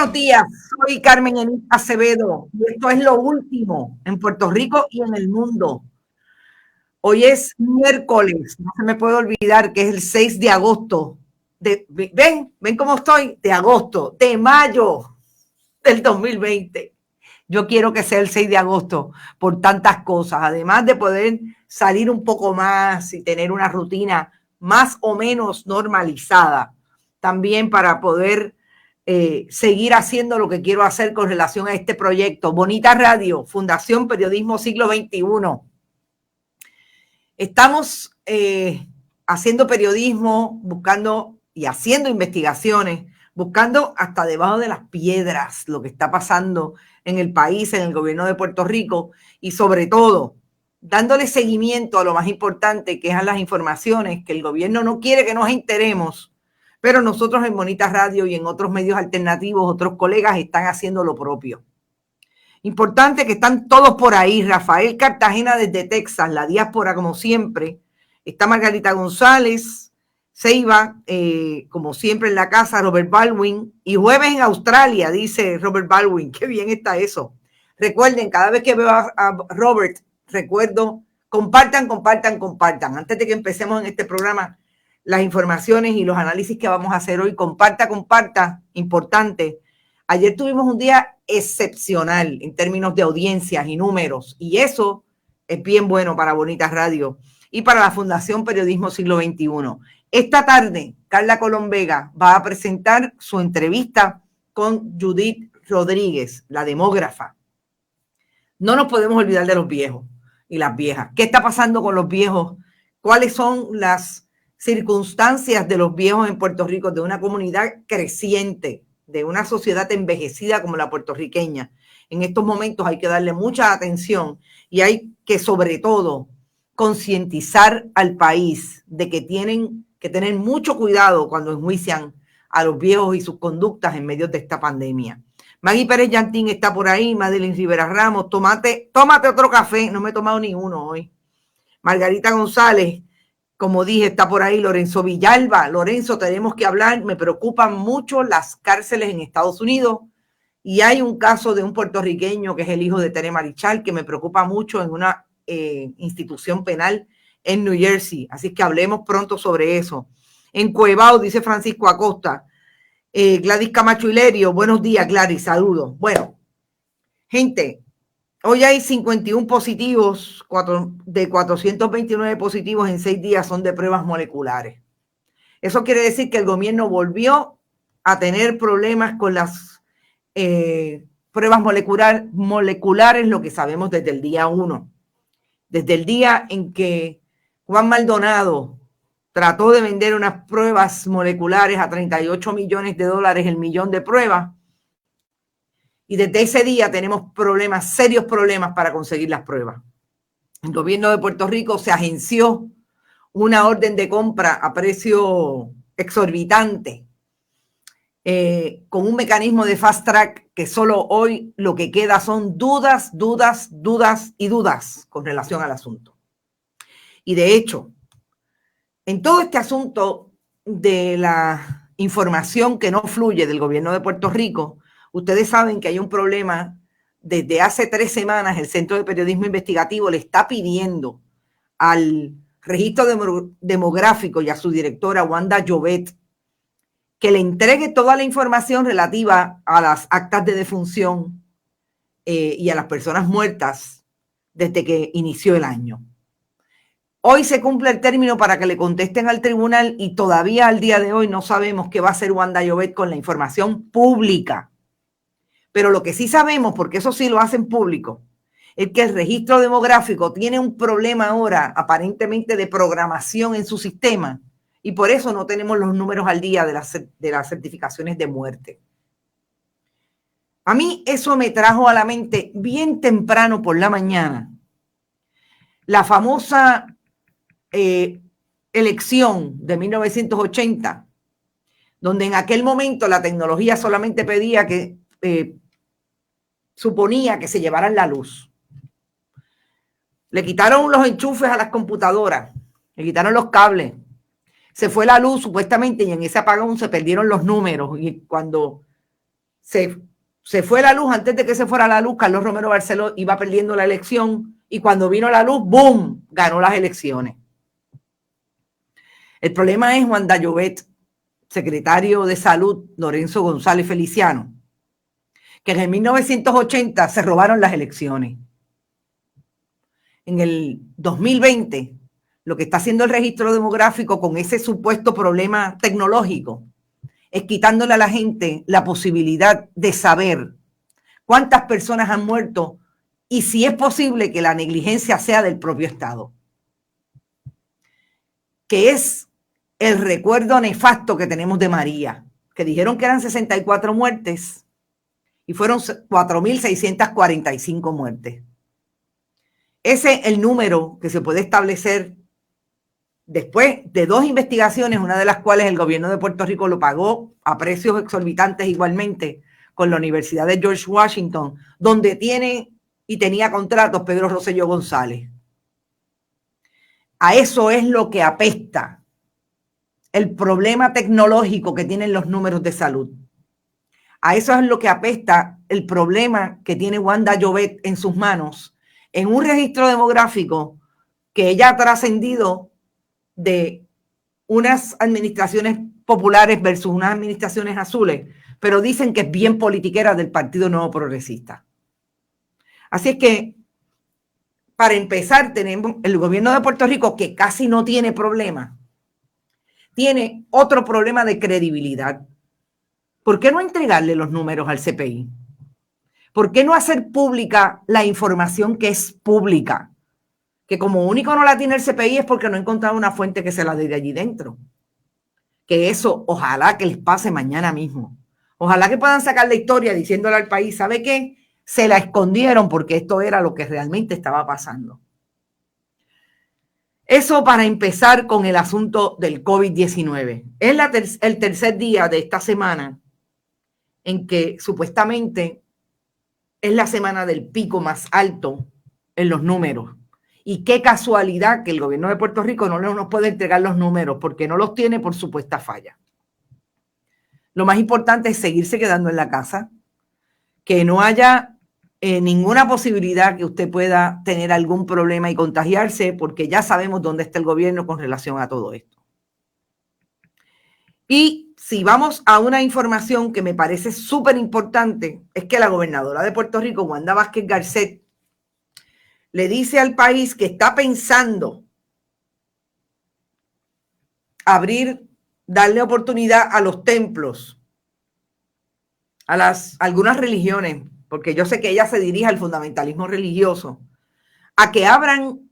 Buenos días, soy Carmen Enís Acevedo y esto es lo último en Puerto Rico y en el mundo. Hoy es miércoles, no se me puede olvidar que es el 6 de agosto. Ven cómo estoy, de mayo del 2020. Yo quiero que sea el 6 de agosto por tantas cosas, además de poder salir un poco más y tener una rutina más o menos normalizada, también para poder seguir haciendo lo que quiero hacer con relación a este proyecto. Bonita Radio, Fundación Periodismo Siglo XXI. Estamos haciendo periodismo, buscando y haciendo investigaciones, buscando hasta debajo de las piedras lo que está pasando en el país, en el gobierno de Puerto Rico y sobre todo dándole seguimiento a lo más importante, que es a las informaciones que el gobierno no quiere que nos enteremos, pero nosotros en Bonita Radio y en otros medios alternativos, otros colegas están haciendo lo propio. Importante que están todos por ahí. Rafael Cartagena desde Texas, la diáspora como siempre. Está Margarita González, Ceiba, como siempre en la casa, Robert Baldwin. Y jueves en Australia, dice Robert Baldwin. Qué bien está eso. Recuerden, cada vez que veo a Robert, recuerdo, compartan. Antes de que empecemos en este programa, las informaciones y los análisis que vamos a hacer hoy, comparta, importante. Ayer tuvimos un día excepcional en términos de audiencias y números, y eso es bien bueno para Bonita Radio y para la Fundación Periodismo Siglo XXI. Esta tarde, Carla Colón Vega va a presentar su entrevista con Judith Rodríguez, la demógrafa. No nos podemos olvidar de los viejos y las viejas. ¿Qué está pasando con los viejos? ¿Cuáles son las circunstancias de los viejos en Puerto Rico, de una comunidad creciente, de una sociedad envejecida como la puertorriqueña? En estos momentos hay que darle mucha atención y hay que, sobre todo, concientizar al país de que tienen que tener mucho cuidado cuando enjuician a los viejos y sus conductas en medio de esta pandemia. Maggie Pérez Yantín está por ahí, Madeline Rivera Ramos, tómate otro café, no me he tomado ni uno hoy. Margarita González, como dije, está por ahí. Lorenzo Villalba. Lorenzo, tenemos que hablar. Me preocupan mucho las cárceles en Estados Unidos. Y hay un caso de un puertorriqueño que es el hijo de Tere Marichal, que me preocupa mucho en una institución penal en New Jersey. Así que hablemos pronto sobre eso. En Cuevao, dice Francisco Acosta. Gladys Camacho Hilerio. Buenos días, Gladys. Saludos. Bueno, gente, hoy hay 51 positivos, de 429 positivos en 6 días son de pruebas moleculares. Eso quiere decir que el gobierno volvió a tener problemas con las pruebas moleculares, lo que sabemos desde el día 1. Desde el día en que Juan Maldonado trató de vender unas pruebas moleculares a $38 millones el millón de pruebas. Y desde ese día tenemos serios problemas para conseguir las pruebas. El gobierno de Puerto Rico se agenció una orden de compra a precio exorbitante, con un mecanismo de fast track que solo hoy lo que queda son dudas con relación al asunto. Y de hecho, en todo este asunto de la información que no fluye del gobierno de Puerto Rico, ustedes saben que hay un problema. Desde hace 3 semanas el Centro de Periodismo Investigativo le está pidiendo al registro demográfico y a su directora, Wanda Llobet, que le entregue toda la información relativa a las actas de defunción y a las personas muertas desde que inició el año. Hoy se cumple el término para que le contesten al tribunal y todavía al día de hoy no sabemos qué va a hacer Wanda Llobet con la información pública. Pero lo que sí sabemos, porque eso sí lo hacen público, es que el registro demográfico tiene un problema ahora aparentemente de programación en su sistema y por eso no tenemos los números al día de las certificaciones de muerte. A mí eso me trajo a la mente bien temprano por la mañana la famosa elección de 1980, donde en aquel momento la tecnología solamente pedía que suponía que se llevaran la luz. Le quitaron los enchufes a las computadoras, le quitaron los cables, se fue la luz supuestamente y en ese apagón se perdieron los números y cuando se fue la luz. Antes de que se fuera la luz, Carlos Romero Barceló iba perdiendo la elección y cuando vino la luz, ¡boom!, ganó las elecciones. El problema es Wanda Llobet, secretario de Salud, Lorenzo González Feliciano, que en el 1980 se robaron las elecciones. En el 2020, lo que está haciendo el registro demográfico con ese supuesto problema tecnológico es quitándole a la gente la posibilidad de saber cuántas personas han muerto y si es posible que la negligencia sea del propio Estado, que es el recuerdo nefasto que tenemos de María, que dijeron que eran 64 muertes y fueron 4.645 muertes. Ese es el número que se puede establecer después de 2 investigaciones, una de las cuales el gobierno de Puerto Rico lo pagó a precios exorbitantes igualmente con la Universidad de George Washington, donde tiene y tenía contratos Pedro Rosselló González. A eso es lo que apesta el problema tecnológico que tienen los números de salud. A eso es lo que apesta el problema que tiene Wanda Llobet en sus manos, en un registro demográfico que ella ha trascendido de unas administraciones populares versus unas administraciones azules, pero dicen que es bien politiquera del Partido Nuevo Progresista. Así es que, para empezar, tenemos el gobierno de Puerto Rico, que casi no tiene problema, tiene otro problema de credibilidad. ¿Por qué no entregarle los números al CPI? ¿Por qué no hacer pública la información que es pública? Que como único no la tiene el CPI es porque no ha encontrado una fuente que se la dé de allí dentro. Que eso, ojalá que les pase mañana mismo. Ojalá que puedan sacar la historia diciéndole al país, ¿sabe qué? Se la escondieron porque esto era lo que realmente estaba pasando. Eso para empezar con el asunto del COVID-19. Es el tercer día de esta semana en que supuestamente es la semana del pico más alto en los números. Y qué casualidad que el gobierno de Puerto Rico no nos puede entregar los números porque no los tiene por supuesta falla. Lo más importante es seguirse quedando en la casa, que no haya ninguna posibilidad que usted pueda tener algún problema y contagiarse, porque ya sabemos dónde está el gobierno con relación a todo esto. Y si vamos a una información que me parece súper importante, es que la gobernadora de Puerto Rico, Wanda Vázquez Garcet, le dice al país que está pensando darle oportunidad a los templos, a algunas religiones, porque yo sé que ella se dirige al fundamentalismo religioso, a que abran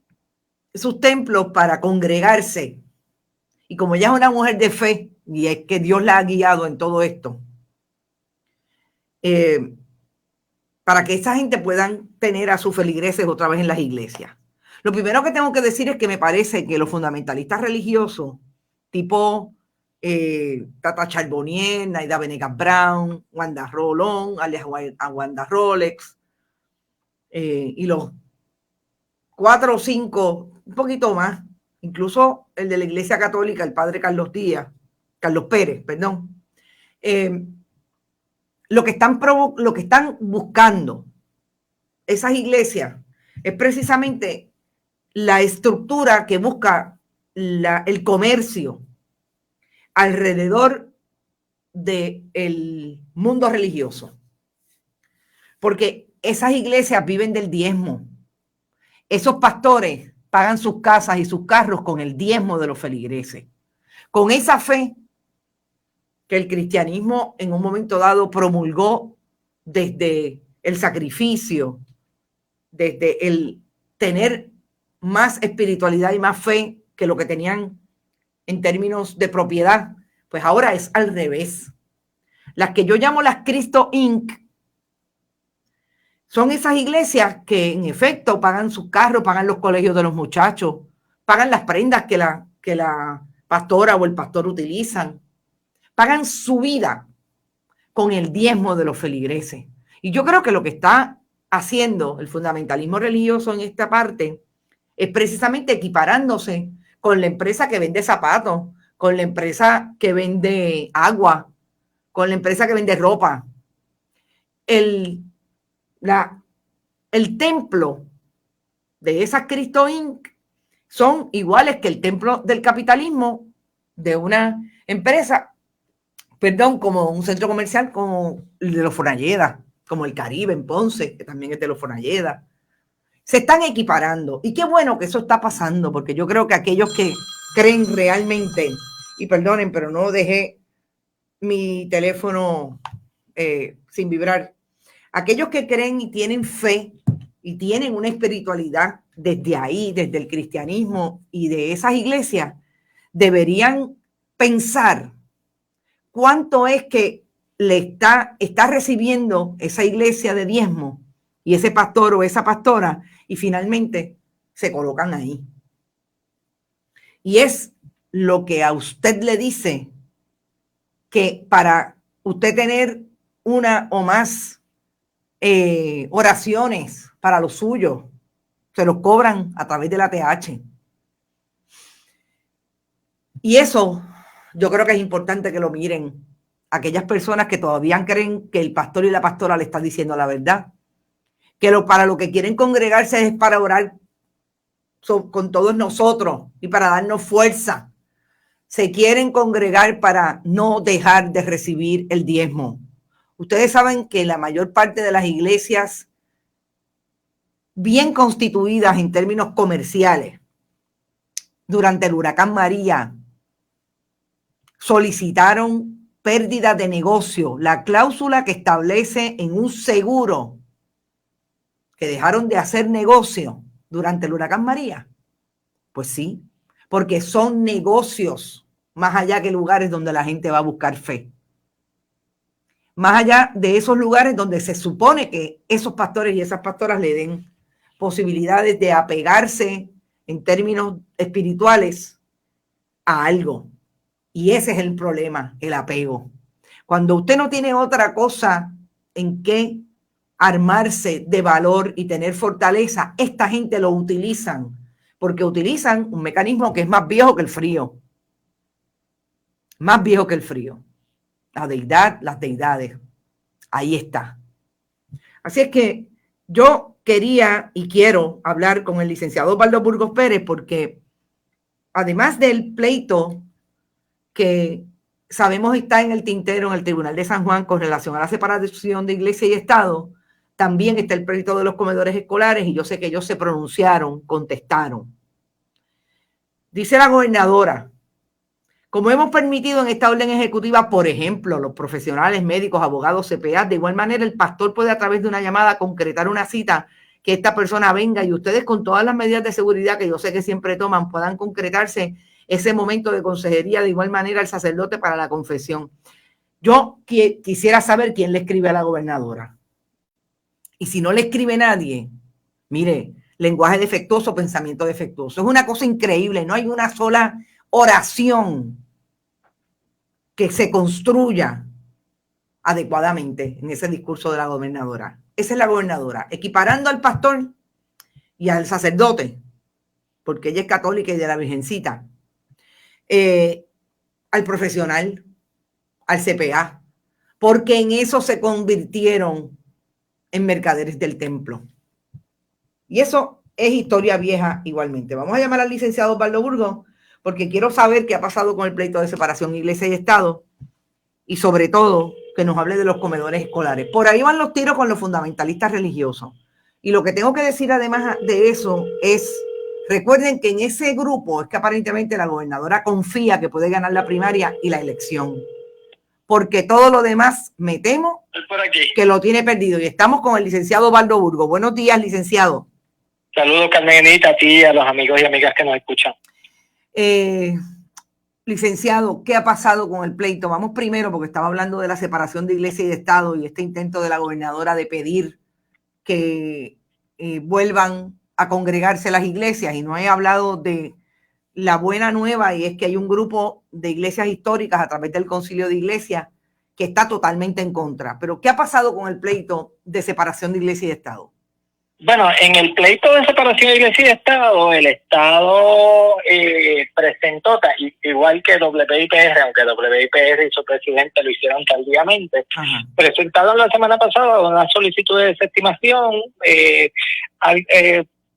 sus templos para congregarse. Y como ella es una mujer de fe, y es que Dios la ha guiado en todo esto, para que esa gente puedan tener a sus feligreses otra vez en las iglesias. Lo primero que tengo que decir es que me parece que los fundamentalistas religiosos, tipo Tata Charbonnier, Naida Venegas Brown, Wanda Rolón, alias Wanda Rolex, y los 4 o 5, un poquito más, incluso el de la Iglesia Católica, el padre Carlos Pérez, perdón. Lo que están buscando esas iglesias es precisamente la estructura que busca el comercio alrededor del mundo religioso. Porque esas iglesias viven del diezmo. Esos pastores pagan sus casas y sus carros con el diezmo de los feligreses. Con esa fe que el cristianismo en un momento dado promulgó desde el sacrificio, desde el tener más espiritualidad y más fe que lo que tenían en términos de propiedad, pues ahora es al revés. Las que yo llamo las Cristo Inc. son esas iglesias que en efecto pagan sus carros, pagan los colegios de los muchachos, pagan las prendas que la pastora o el pastor utilizan, pagan su vida con el diezmo de los feligreses. Y yo creo que lo que está haciendo el fundamentalismo religioso en esta parte es precisamente equiparándose con la empresa que vende zapatos, con la empresa que vende agua, con la empresa que vende ropa. el templo de esas Cristo Inc. son iguales que el templo del capitalismo de una empresa, perdón, como un centro comercial como el de los Fonalleda, como el Caribe en Ponce, que también es de los Fonalleda. Se están equiparando. Y qué bueno que eso está pasando, porque yo creo que aquellos que creen realmente, y perdonen, pero no dejé mi teléfono sin vibrar, aquellos que creen y tienen fe y tienen una espiritualidad desde ahí, desde el cristianismo y de esas iglesias, deberían pensar cuánto es que le está recibiendo esa iglesia de diezmo y ese pastor o esa pastora, y finalmente se colocan ahí. Y es lo que a usted le dice que para usted tener una o más oraciones para los suyos, se los cobran a través de la ATH. Y eso yo creo que es importante que lo miren aquellas personas que todavía creen que el pastor y la pastora le están diciendo la verdad, que para lo que quieren congregarse es para orar con todos nosotros y para darnos fuerza. Se quieren congregar para no dejar de recibir el diezmo. Ustedes saben que la mayor parte de las iglesias bien constituidas en términos comerciales durante el huracán María solicitaron pérdida de negocio, la cláusula que establece en un seguro que dejaron de hacer negocio durante el huracán María. Pues sí, porque son negocios más allá que lugares donde la gente va a buscar fe. Más allá de esos lugares donde se supone que esos pastores y esas pastoras le den posibilidades de apegarse en términos espirituales a algo. Y ese es el problema, el apego. Cuando usted no tiene otra cosa en qué armarse de valor y tener fortaleza, esta gente lo utilizan, porque utilizan un mecanismo que es más viejo que el frío. Más viejo que el frío. La deidad, las deidades. Ahí está. Así es que yo quería y quiero hablar con el licenciado Osvaldo Burgos Pérez, porque además del pleito que sabemos está en el tintero en el Tribunal de San Juan con relación a la separación de iglesia y Estado, también está el pleito de los comedores escolares, y yo sé que ellos se pronunciaron, contestaron. Dice la gobernadora: como hemos permitido en esta orden ejecutiva, por ejemplo, los profesionales, médicos, abogados, CPA, de igual manera el pastor puede a través de una llamada concretar una cita, que esta persona venga y ustedes con todas las medidas de seguridad que yo sé que siempre toman puedan concretarse ese momento de consejería, de igual manera el sacerdote para la confesión. Yo quisiera saber quién le escribe a la gobernadora. Y si no le escribe nadie, mire, lenguaje defectuoso, pensamiento defectuoso. Es una cosa increíble, no hay una sola oración que se construya adecuadamente en ese discurso de la gobernadora. Esa es la gobernadora, equiparando al pastor y al sacerdote, porque ella es católica y de la Virgencita, al profesional, al CPA, porque en eso se convirtieron en mercaderes del templo. Y eso es historia vieja igualmente. Vamos a llamar al licenciado Osvaldo Burgos, porque quiero saber qué ha pasado con el pleito de separación iglesia y Estado, y sobre todo que nos hable de los comedores escolares. Por ahí van los tiros con los fundamentalistas religiosos. Y lo que tengo que decir además de eso es, recuerden que en ese grupo es que aparentemente la gobernadora confía que puede ganar la primaria y la elección. Porque todo lo demás, me temo, que lo tiene perdido. Y estamos con el licenciado Osvaldo Burgos. Buenos días, licenciado. Saludos, Carmenita, a ti y a los amigos y amigas que nos escuchan. Licenciado, ¿qué ha pasado con el pleito? Vamos primero, porque estaba hablando de la separación de iglesia y de Estado y este intento de la gobernadora de pedir que vuelvan a congregarse las iglesias, y no he hablado de la buena nueva, y es que hay un grupo de iglesias históricas a través del Concilio de Iglesias que está totalmente en contra. Pero ¿qué ha pasado con el pleito de separación de iglesia y de Estado? Bueno, en el pleito de separación de Iglesia y Estado, el Estado presentó, igual que WIPR, aunque WIPR y su presidente lo hicieron tardíamente, presentaron la semana pasada una solicitud de desestimación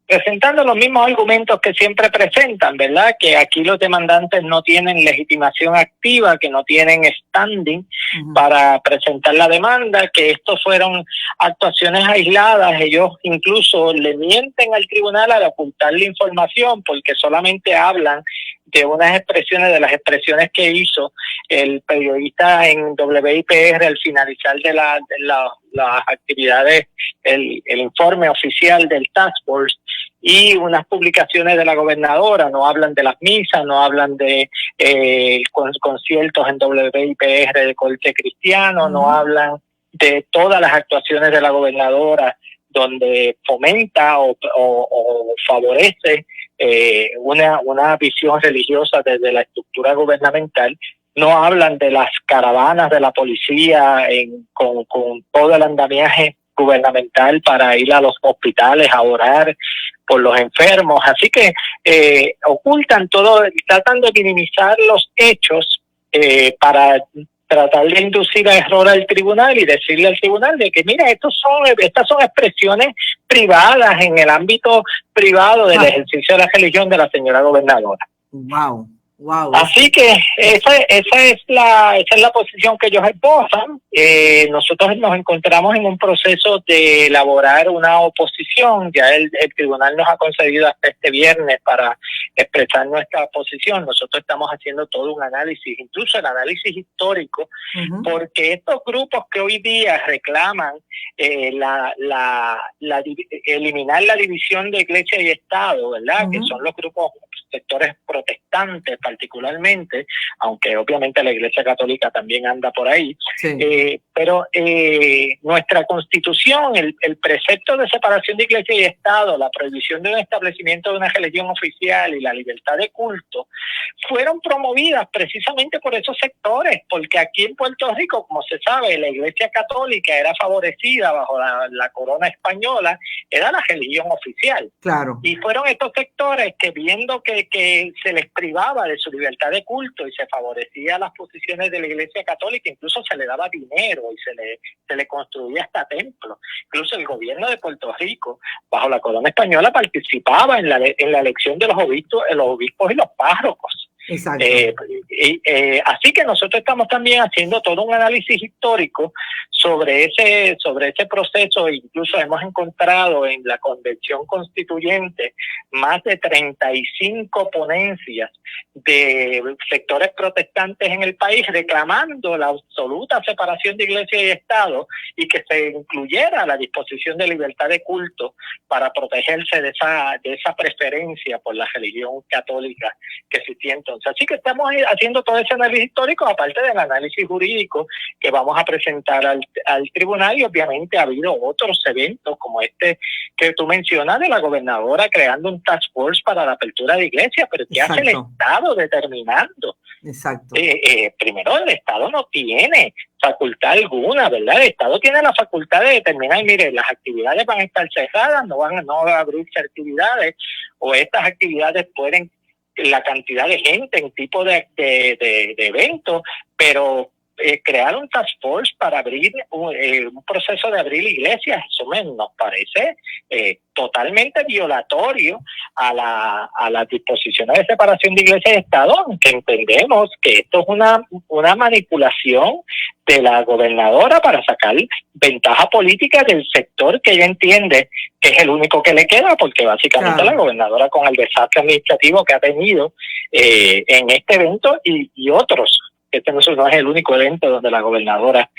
presentando los mismos argumentos que siempre presentan, ¿verdad? Que aquí los demandantes no tienen legitimación activa, que no tienen standing para presentar la demanda, que estos fueron actuaciones aisladas. Ellos incluso le mienten al tribunal al ocultar la información porque solamente hablan de unas expresiones, de las expresiones que hizo el periodista en WIPR al finalizar de las actividades, el informe oficial del Task Force, y unas publicaciones de la gobernadora. No hablan de las misas, no hablan de conciertos en WIPR de corte cristiano, no hablan de todas las actuaciones de la gobernadora donde fomenta o favorece una visión religiosa desde la estructura gubernamental. No hablan de las caravanas de la policía con todo el andamiaje gubernamental para ir a los hospitales a orar por los enfermos. Así que ocultan todo, tratan de minimizar los hechos para tratar de inducir a error al tribunal y decirle al tribunal de que, mira, estas son expresiones privadas en el ámbito privado del ejercicio de la religión de la señora gobernadora. Wow. Wow. Así que esa es la posición que ellos esposan. Nosotros nos encontramos en un proceso de elaborar una oposición. Ya el tribunal nos ha concedido hasta este viernes para expresar nuestra posición. Nosotros estamos haciendo todo un análisis, incluso el análisis histórico, porque estos grupos que hoy día reclaman eliminar la división de Iglesia y Estado, ¿verdad? Que son los grupos, sectores protestantes particularmente, aunque obviamente la Iglesia Católica también anda por ahí. Sí. Pero nuestra Constitución, el precepto de separación de Iglesia y Estado, la prohibición de un establecimiento de una religión oficial y la libertad de culto, fueron promovidas precisamente por esos sectores, porque aquí en Puerto Rico, como se sabe, la Iglesia Católica era favorecida bajo la corona española, era la religión oficial. Claro. Y fueron estos sectores que, viendo que se les privaba de su libertad de culto y se favorecía las posiciones de la Iglesia Católica, incluso se le daba dinero y se le construía hasta templos. Incluso el gobierno de Puerto Rico, bajo la corona española, participaba en la elección de los obispos y los párrocos. Exacto. Así que nosotros estamos también haciendo todo un análisis histórico sobre ese proceso. Incluso hemos encontrado en la Convención Constituyente más de 35 ponencias de sectores protestantes en el país reclamando la absoluta separación de Iglesia y Estado y que se incluyera la disposición de libertad de culto para protegerse de esa preferencia por la religión católica que existía entonces. Así que estamos haciendo todo ese análisis histórico, aparte del análisis jurídico que vamos a presentar al tribunal, y obviamente ha habido otros eventos como este que tú mencionas de la gobernadora creando un task force para la apertura de iglesias, pero ¿qué hace el Estado determinando? Exacto. Primero, el Estado no tiene facultad alguna, ¿verdad? El Estado tiene la facultad de determinar, mire, las actividades van a estar cerradas, no van a abrirse actividades, o estas actividades pueden, la cantidad de gente en tipo de eventos, pero crear un task force para abrir un proceso de abrir iglesias, eso nos parece totalmente violatorio a las disposiciones de separación de iglesia y Estado, aunque entendemos que esto es una manipulación de la gobernadora para sacar ventaja política del sector que ella entiende que es el único que le queda, porque básicamente la gobernadora, con el desastre administrativo que ha tenido en este evento y otros, este no es el único evento donde la gobernadora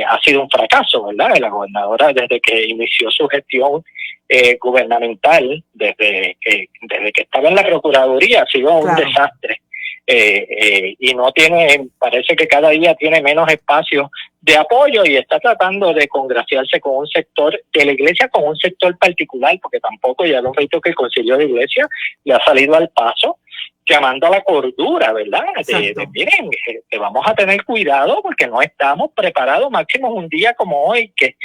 ha sido un fracaso, ¿verdad? La gobernadora, desde que inició su gestión gubernamental, desde que estaba en la Procuraduría, ha sido un desastre. Y no tiene, parece que cada día tiene menos espacio de apoyo y está tratando de congraciarse con un sector de la iglesia, con un sector particular, porque tampoco, ya hemos visto que el Concilio de Iglesia le ha salido al paso, llamando a la cordura, ¿verdad? Miren, que vamos a tener cuidado porque no estamos preparados, máximo un día como hoy, que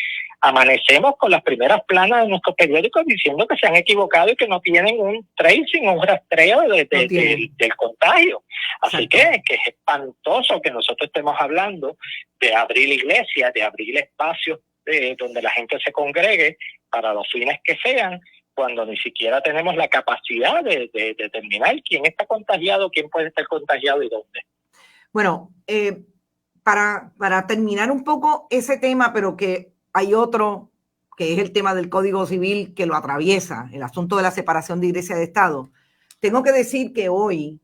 amanecemos con las primeras planas de nuestros periódicos diciendo que se han equivocado y que no tienen un tracing o un rastreo del contagio. Así que es espantoso que nosotros estemos hablando de abrir iglesias, de abrir espacios donde la gente se congregue para los fines que sean, cuando ni siquiera tenemos la capacidad de determinar quién está contagiado, quién puede estar contagiado y dónde. Bueno, para terminar un poco ese tema, pero que hay otro, que es el tema del Código Civil que lo atraviesa, el asunto de la separación de iglesia de Estado. Tengo que decir que hoy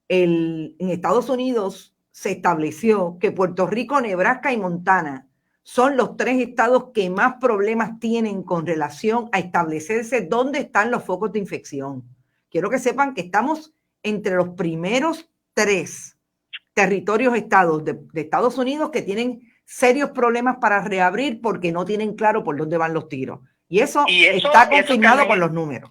en Estados Unidos se estableció que Puerto Rico, Nebraska y Montana son los 3 estados que más problemas tienen con relación a establecerse dónde están los focos de infección. Quiero que sepan que estamos entre los primeros 3 territorios, estados de Estados Unidos que tienen serios problemas para reabrir porque no tienen claro por dónde van los tiros. Y eso está confirmado con los números.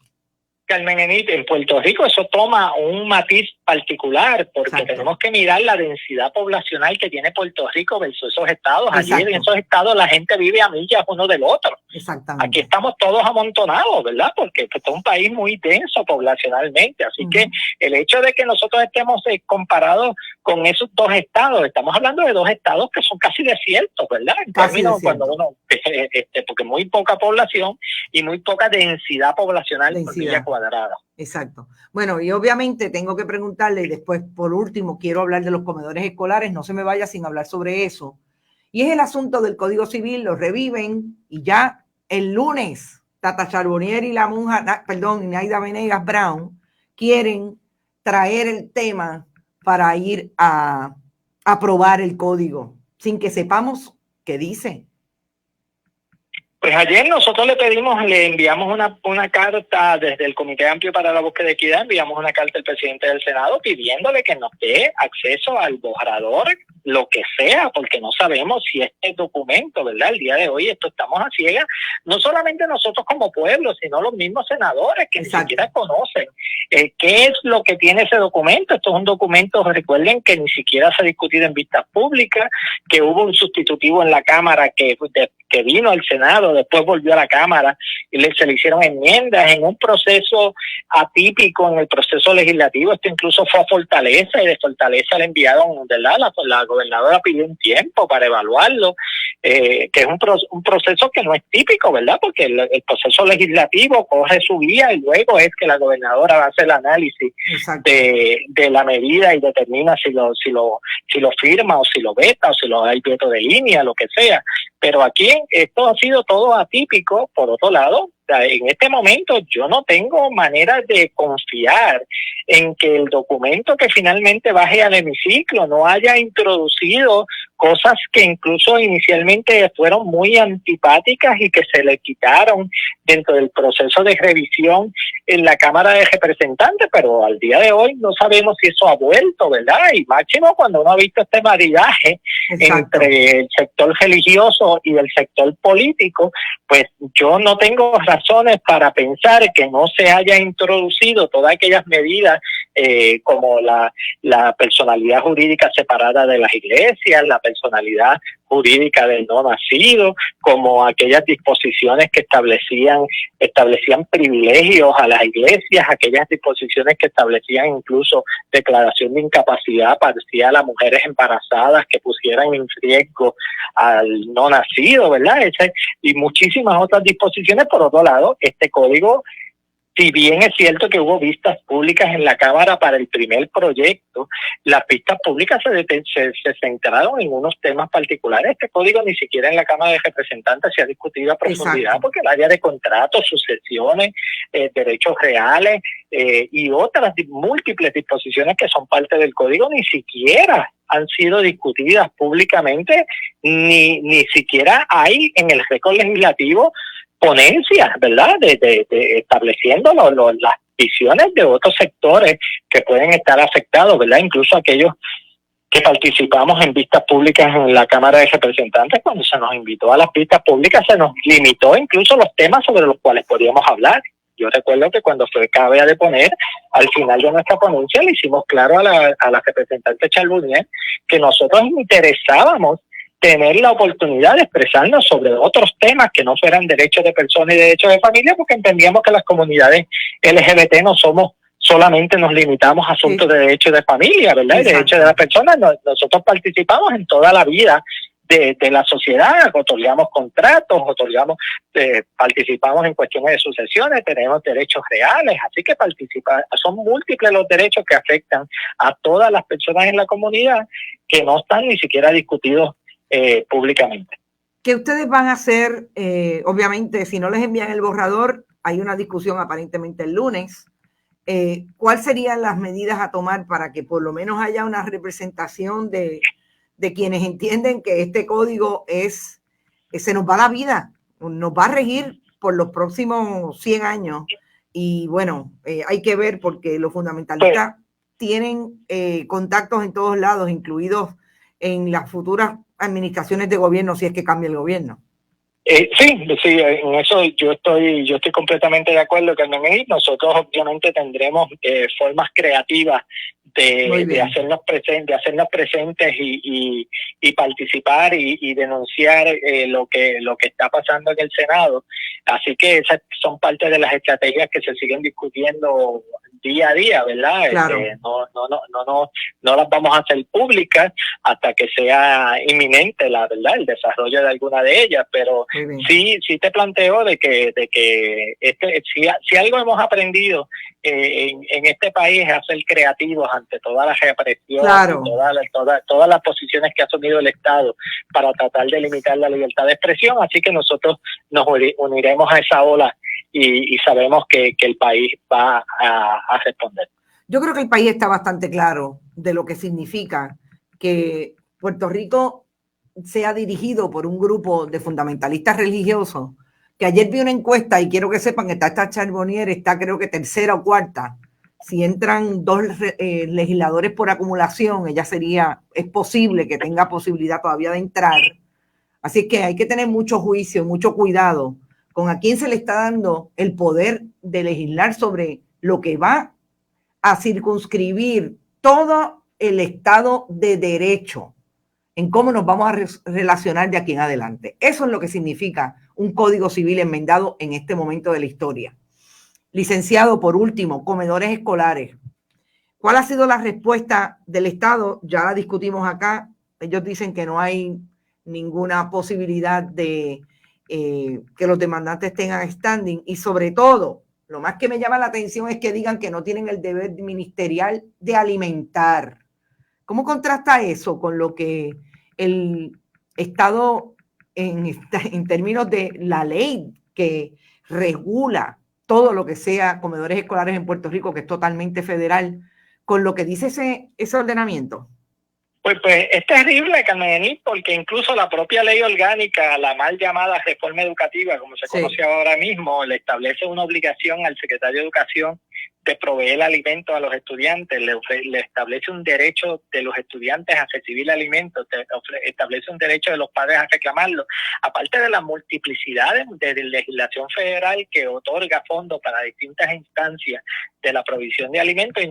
Carmen Enit, en Puerto Rico eso toma un matiz particular porque Exacto. Tenemos que mirar la densidad poblacional que tiene Puerto Rico versus esos estados. Exacto. Allí en esos estados la gente vive a millas uno del otro. Exactamente. Aquí estamos todos amontonados, ¿verdad? Porque es un país muy denso poblacionalmente. Así que el hecho de que nosotros estemos comparados con esos 2 estados, estamos hablando de 2 estados que son casi desiertos, ¿verdad? En términos cuando uno, porque muy poca población y muy poca densidad poblacional por milla cuadrada. Exacto. Bueno, y obviamente tengo que preguntarle, y después, por último, quiero hablar de los comedores escolares, no se me vaya sin hablar sobre eso. Y es el asunto del Código Civil, lo reviven, y ya el lunes, Tata Charbonnier y Naida Venegas Brown quieren traer el tema para ir a aprobar el código, sin que sepamos qué dice. Pues ayer nosotros le enviamos una carta desde el Comité Amplio para la Búsqueda de Equidad, enviamos una carta al presidente del Senado pidiéndole que nos dé acceso al borrador, lo que sea, porque no sabemos si este documento, ¿verdad? El día de hoy estamos a ciegas, no solamente nosotros como pueblo, sino los mismos senadores que Exacto. Ni siquiera conocen qué es lo que tiene ese documento. Esto es un documento, recuerden, que ni siquiera se ha discutido en vistas públicas, que hubo un sustitutivo en la Cámara que vino al Senado, después volvió a la Cámara y se le hicieron enmiendas en un proceso atípico en el proceso legislativo. Esto incluso fue a Fortaleza y de Fortaleza le enviaron, ¿verdad? La gobernadora pidió un tiempo para evaluarlo, que es un proceso que no es típico, ¿verdad? Porque el proceso legislativo corre su vía y luego es que la gobernadora va a hacer el análisis de la medida y determina si lo firma o si lo veta o si lo hay veto de línea, lo que sea. Pero aquí esto ha sido todo atípico. Por otro lado, en este momento yo no tengo manera de confiar en que el documento que finalmente baje al hemiciclo no haya introducido cosas que incluso inicialmente fueron muy antipáticas y que se le quitaron dentro del proceso de revisión en la Cámara de Representantes, pero al día de hoy no sabemos si eso ha vuelto, ¿verdad? Y máximo cuando uno ha visto este maridaje entre el sector religioso y el sector político, pues yo no tengo razones para pensar que no se haya introducido todas aquellas medidas como la personalidad jurídica separada de las iglesias, la personalidad jurídica del no nacido, como aquellas disposiciones que establecían privilegios a las iglesias, aquellas disposiciones que establecían incluso declaración de incapacidad parcial a mujeres embarazadas que pusieran en riesgo al no nacido, ¿verdad? Y muchísimas otras disposiciones. Por otro lado, este código, si bien es cierto que hubo vistas públicas en la Cámara para el primer proyecto, las vistas públicas se centraron en unos temas particulares. Este código ni siquiera en la Cámara de Representantes se ha discutido a profundidad. Exacto. Porque el área de contratos, sucesiones, derechos reales y otras múltiples disposiciones que son parte del código ni siquiera han sido discutidas públicamente, ni siquiera hay en el récord legislativo ponencias, ¿verdad? De estableciendo las visiones de otros sectores que pueden estar afectados, ¿verdad? Incluso aquellos que participamos en vistas públicas en la Cámara de Representantes. Cuando se nos invitó a las vistas públicas se nos limitó incluso los temas sobre los cuales podíamos hablar. Yo recuerdo que cuando cabe a deponer, al final de nuestra ponencia le hicimos claro a la representante Charbonnier que nosotros interesábamos tener la oportunidad de expresarnos sobre otros temas que no fueran derechos de personas y derechos de familia, porque entendíamos que las comunidades LGBT no somos solamente nos limitamos a asuntos de derechos de familia, ¿verdad? Y derechos de las personas. Nosotros participamos en toda la vida de la sociedad, otorgamos contratos, participamos en cuestiones de sucesiones, tenemos derechos reales, así que son múltiples los derechos que afectan a todas las personas en la comunidad que no están ni siquiera discutidos públicamente. ¿Qué ustedes van a hacer? Obviamente, si no les envían el borrador, hay una discusión aparentemente el lunes. ¿Cuáles serían las medidas a tomar para que por lo menos haya una representación de quienes entienden que este código se nos va la vida, nos va a regir por los próximos 100 años? Y bueno, hay que ver porque los fundamentalistas tienen contactos en todos lados, incluidos en las futuras administraciones de gobierno, si es que cambia el gobierno. Sí, en eso yo estoy completamente de acuerdo, Carmen. Nosotros obviamente tendremos formas creativas de hacernos presentes y participar y denunciar lo que está pasando en el Senado. Así que esas son parte de las estrategias que se siguen discutiendo día a día, ¿verdad? Claro. No las vamos a hacer públicas hasta que sea inminente el desarrollo de alguna de ellas, pero sí te planteo de que si algo hemos aprendido en este país es a ser creativos ante toda la represión, claro, todas las posiciones que ha asumido el Estado para tratar de limitar la libertad de expresión, así que nosotros nos uniremos a esa ola y sabemos que el país va a responder. Yo creo que el país está bastante claro de lo que significa que Puerto Rico sea dirigido por un grupo de fundamentalistas religiosos, que ayer vi una encuesta y quiero que sepan que está Charbonnier, está creo que tercera o cuarta. Si entran 2 legisladores por acumulación, es posible que tenga posibilidad todavía de entrar. Así que hay que tener mucho juicio, mucho cuidado con a quién se le está dando el poder de legislar sobre lo que va a circunscribir todo el Estado de Derecho en cómo nos vamos a relacionar de aquí en adelante. Eso es lo que significa un Código Civil enmendado en este momento de la historia. Licenciado, por último, comedores escolares. ¿Cuál ha sido la respuesta del Estado? Ya la discutimos acá. Ellos dicen que no hay ninguna posibilidad de que los demandantes tengan standing, y sobre todo, lo más que me llama la atención es que digan que no tienen el deber ministerial de alimentar. ¿Cómo contrasta eso con lo que el Estado, en términos de la ley que regula todo lo que sea comedores escolares en Puerto Rico, que es totalmente federal, con lo que dice ese ordenamiento? Pues es terrible, Carmen, porque incluso la propia ley orgánica, la mal llamada reforma educativa, como se conoce ahora mismo, le establece una obligación al secretario de Educación de proveer alimentos a los estudiantes, le establece un derecho de los estudiantes a recibir alimentos, establece un derecho de los padres a reclamarlo, aparte de la multiplicidad de legislación federal que otorga fondos para distintas instancias de la provisión de alimentos,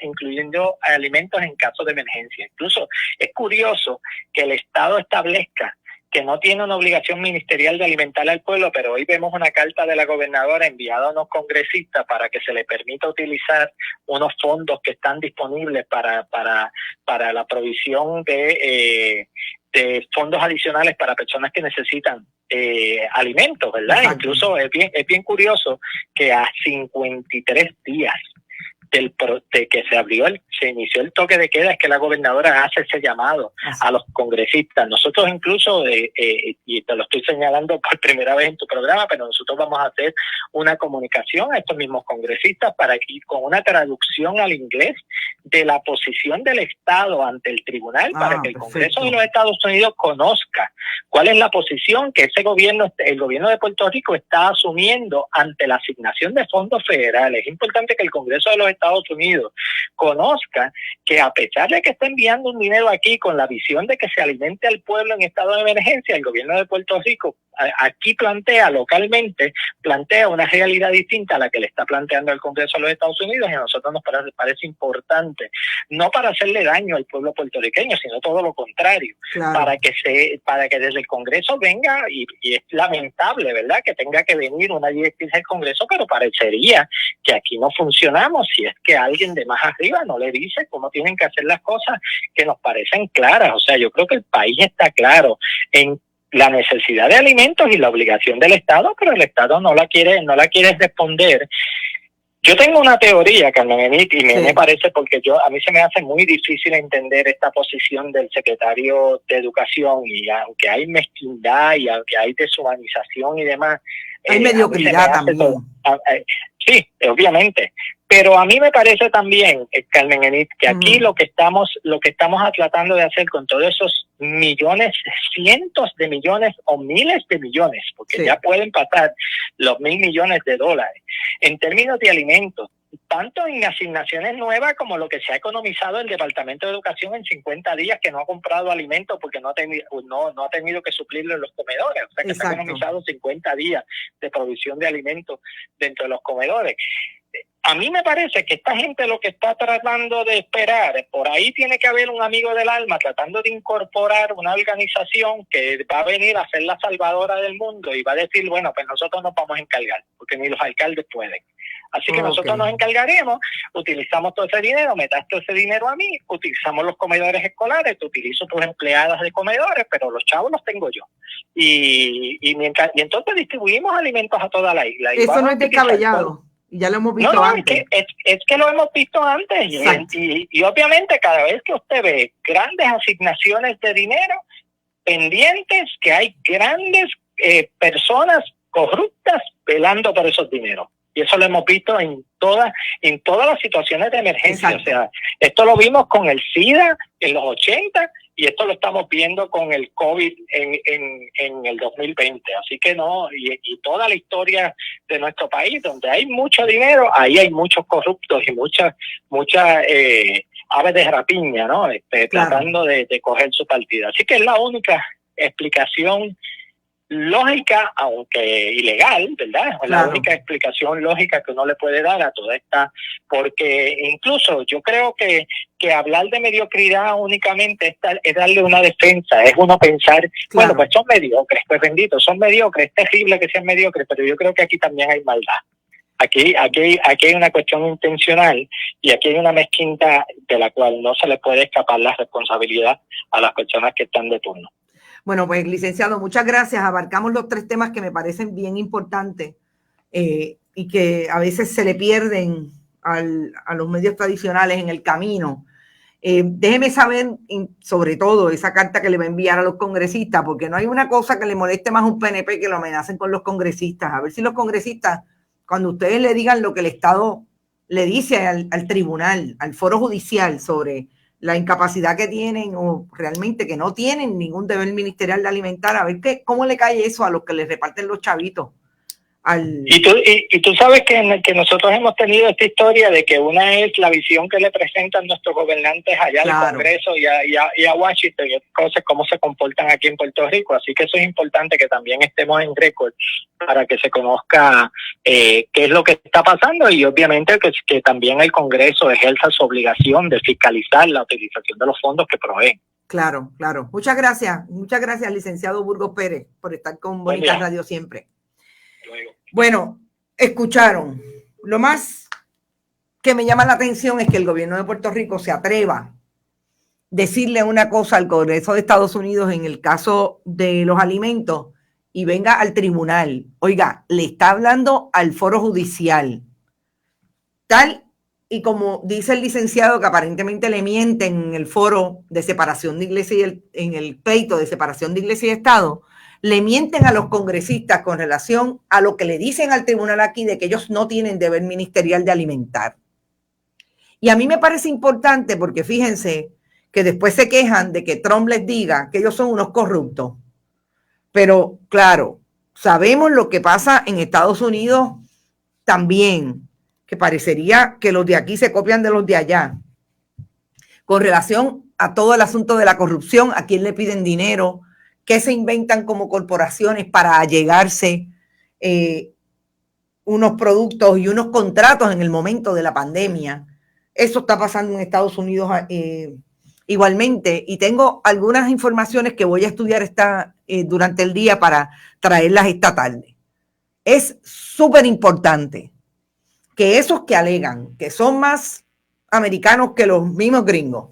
incluyendo alimentos en caso de emergencia. Incluso es curioso que el Estado establezca que no tiene una obligación ministerial de alimentar al pueblo, pero hoy vemos una carta de la gobernadora enviada a unos congresistas para que se le permita utilizar unos fondos que están disponibles para la provisión de fondos adicionales para personas que necesitan alimentos, ¿verdad? Exacto. Incluso es bien curioso que a 53 días de que se inició el toque de queda es que la gobernadora hace ese llamado a los congresistas. Nosotros incluso, y te lo estoy señalando por primera vez en tu programa, pero nosotros vamos a hacer una comunicación a estos mismos congresistas para que con una traducción al inglés de la posición del Estado ante el tribunal, para que el Congreso de los Estados Unidos conozca cuál es la posición que el gobierno de Puerto Rico está asumiendo ante la asignación de fondos federales. Es importante que el Congreso de los Estados Unidos conozca que a pesar de que está enviando un dinero aquí con la visión de que se alimente al pueblo en estado de emergencia, el gobierno de Puerto Rico aquí localmente, plantea una realidad distinta a la que le está planteando el Congreso de los Estados Unidos, y a nosotros nos parece importante, no para hacerle daño al pueblo puertorriqueño, sino todo lo contrario, claro, para que desde el Congreso venga, y es lamentable, ¿verdad?, que tenga que venir una directriz del Congreso, pero parecería que aquí no funcionamos si es que alguien de más arriba no le dice cómo tienen que hacer las cosas que nos parecen claras. O sea, yo creo que el país está claro en la necesidad de alimentos y la obligación del Estado, pero el Estado no la quiere responder. Yo tengo una teoría, Carmen Enit, y me parece, porque a mí se me hace muy difícil entender esta posición del secretario de Educación, y aunque hay mezquindad y aunque hay deshumanización y demás, hay mediocridad también. Sí, obviamente. Pero a mí me parece también, Carmen Enit, que aquí lo que estamos tratando de hacer con todos esos millones, cientos de millones o miles de millones, porque ya pueden pasar los $1,000 millones, en términos de alimentos, tanto en asignaciones nuevas como lo que se ha economizado el Departamento de Educación en 50 días que no ha comprado alimentos porque no ha tenido que suplirlo en los comedores. O sea que se ha economizado 50 días de provisión de alimentos dentro de los comedores. A mí me parece que esta gente lo que está tratando de esperar, por ahí tiene que haber un amigo del alma tratando de incorporar una organización que va a venir a ser la salvadora del mundo y va a decir, bueno, pues nosotros nos vamos a encargar, porque ni los alcaldes pueden. Así que nosotros nos encargaremos, utilizamos todo ese dinero, me das todo ese dinero a mí, utilizamos los comedores escolares, te utilizo tus empleadas de comedores, pero los chavos los tengo yo. Y entonces distribuimos alimentos a toda la isla. Y eso no es descabellado. Ya lo hemos visto antes. Es que lo hemos visto antes. Y obviamente cada vez que usted ve grandes asignaciones de dinero pendientes, que hay grandes personas corruptas velando por esos dineros. Y eso lo hemos visto en todas las situaciones de emergencia. Exacto. O sea, esto lo vimos con el SIDA en los 80 y esto lo estamos viendo con el COVID en el 2020. Así que y toda la historia de nuestro país, donde hay mucho dinero, ahí hay muchos corruptos y muchas aves de rapiña, ¿no? Claro. Tratando de coger su partida. Así que es la única explicación lógica, aunque ilegal, ¿verdad? Es la única explicación lógica que uno le puede dar a toda esta, porque incluso yo creo que hablar de mediocridad únicamente es darle una defensa, es uno pensar, bueno, pues son mediocres, pues bendito, son mediocres, es terrible que sean mediocres, pero yo creo que aquí también hay maldad. Aquí hay una cuestión intencional y aquí hay una mezquindad de la cual no se le puede escapar la responsabilidad a las personas que están de turno. Bueno, pues licenciado, muchas gracias. Abarcamos los 3 temas que me parecen bien importantes y que a veces se le pierden a los medios tradicionales en el camino. Déjeme saber, sobre todo, esa carta que le va a enviar a los congresistas, porque no hay una cosa que le moleste más a un PNP que lo amenacen con los congresistas. A ver si los congresistas, cuando ustedes le digan lo que el Estado le dice al tribunal, al foro judicial sobre la incapacidad que tienen o realmente que no tienen ningún deber ministerial de alimentar, a ver cómo le cae eso a los que les reparten los chavitos. Y tú sabes que nosotros hemos tenido esta historia de que una es la visión que le presentan nuestros gobernantes allá al Congreso y a Washington, y cosas cómo se comportan aquí en Puerto Rico. Así que eso es importante que también estemos en récord para que se conozca qué es lo que está pasando y obviamente que también el Congreso ejerza su obligación de fiscalizar la utilización de los fondos que proveen. Claro. Muchas gracias, licenciado Burgos Pérez, por estar con Bonita Radio siempre. Bueno, escucharon. Lo más que me llama la atención es que el gobierno de Puerto Rico se atreva a decirle una cosa al Congreso de Estados Unidos en el caso de los alimentos y venga al tribunal. Oiga, le está hablando al foro judicial. Tal y como dice el licenciado que aparentemente le mienten en el foro de separación de iglesia y en el pleito de separación de iglesia y Estado, le mienten a los congresistas con relación a lo que le dicen al tribunal aquí de que ellos no tienen deber ministerial de alimentar. Y a mí me parece importante porque fíjense que después se quejan de que Trump les diga que ellos son unos corruptos. Pero claro, sabemos lo que pasa en Estados Unidos también, que parecería que los de aquí se copian de los de allá. Con relación a todo el asunto de la corrupción, a quién le piden dinero, qué se inventan como corporaciones para allegarse unos productos y unos contratos en el momento de la pandemia. Eso está pasando en Estados Unidos igualmente. Y tengo algunas informaciones que voy a estudiar durante el día para traerlas esta tarde. Es súper importante que esos que alegan que son más americanos que los mismos gringos